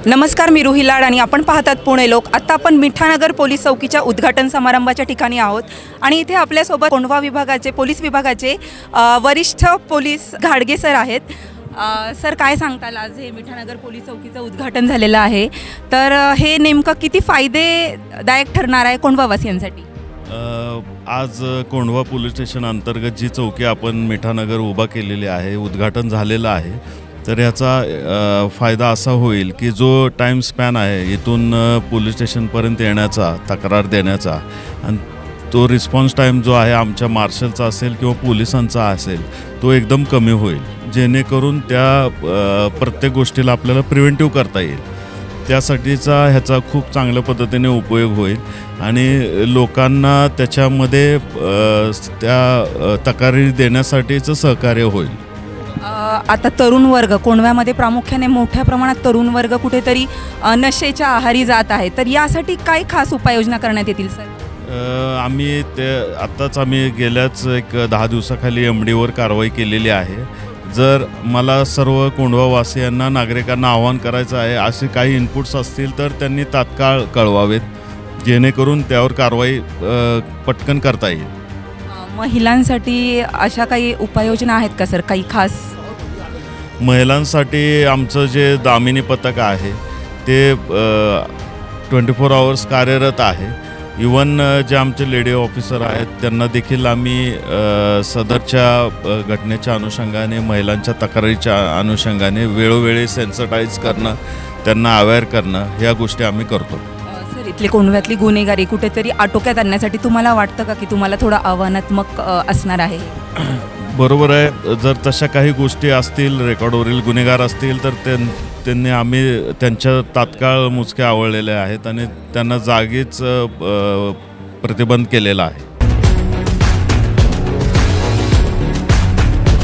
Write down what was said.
नमस्कार, मी रुही लाड आणि आपण पाहतात पुणे लोक. आत्ता आपण मिठानगर पोलीस चौकीच्या उद्घाटन समारंभाच्या ठिकाणी आहोत आणि इथे आपल्यासोबत कोंढवा विभागाचे पोलीस विभागाचे वरिष्ठ पोलीस घाडगे सर आहेत. सर, काय सांगताल, आज हे मिठानगर पोलीस चौकीचं उद्घाटन झालेलं आहे, तर हे नेमकं किती फायदेदायक ठरणार आहे कोंढवावासियांसाठी? आज कोंढवा पोलीस स्टेशन अंतर्गत जी चौकी आपण मिठानगर उभा केलेली आहे, उद्घाटन झालेलं आहे, तर याचा फायदा असा होईल की जो टाईम स्पॅन आहे इथून पोलीस स्टेशनपर्यंत येण्याचा, तक्रार देण्याचा, आणि तो रिस्पॉन्स टाईम जो आहे आमच्या मार्शलचा असेल किंवा पोलिसांचा असेल, तो एकदम कमी होईल, जेणेकरून त्या प्रत्येक गोष्टीला आपल्याला प्रिव्हेंटिव्ह करता येईल. त्यासाठीचा ह्याचा खूप चांगल्या पद्धतीने उपयोग होईल आणि लोकांना त्याच्यामध्ये त्या तक्रारी देण्यासाठीचं सहकार्य होईल. आता तरुण वर्ग कोंढव्यामध्ये प्रामुख्याने मोठ्या प्रमाणात तरुण वर्ग कुठेतरी नशेच्या आहारी जात आहे, तर यासाठी काय खास उपाययोजना करण्यात येतील सर? आम्ही आत्ताच गेल्याच एक 10 दिवसाखाली MDवर कारवाई केलेली आहे. जर मला सर्व कोंढवावासियांना, नागरिकांना आवाहन करायचं आहे, असे काही इनपुट्स असतील तर त्यांनी तात्काळ कळवावेत, जेणेकरून त्यावर कारवाई पटकन करता येईल. महिलांसाठी अशा काही उपाययोजना आहेत का सर, काही खास? महिलांसाठी आमचं जे दामिनी पथक आहे ते 24 आवर्स कार्यरत आहे. इवन जे आमचे लेडी ऑफिसर आहेत त्यांना देखील आम्ही सदरच्या घटनेच्या अनुषंगाने, महिलांच्या तक्रारीच्या अनुषंगाने वेळोवेळी सेन्सिटाईज करणं, त्यांना अवेअर करणं, ह्या गोष्टी आम्ही करतो. सर, इथली कोंढव्यातली गुन्हेगारी कुठेतरी आटोक्यात आणण्यासाठी तुम्हाला वाटतं का की तुम्हाला थोडं आव्हानात्मक असणार आहे? बरोबर आहे. जर तशा काही गोष्टी असतील, रेकॉर्डवरील गुन्हेगार असतील, तर आम्ही त्यांच्या तात्काळ मुचक्या आवळलेल्या आहेत आणि त्यांना जागीच प्रतिबंध केलेला आहे.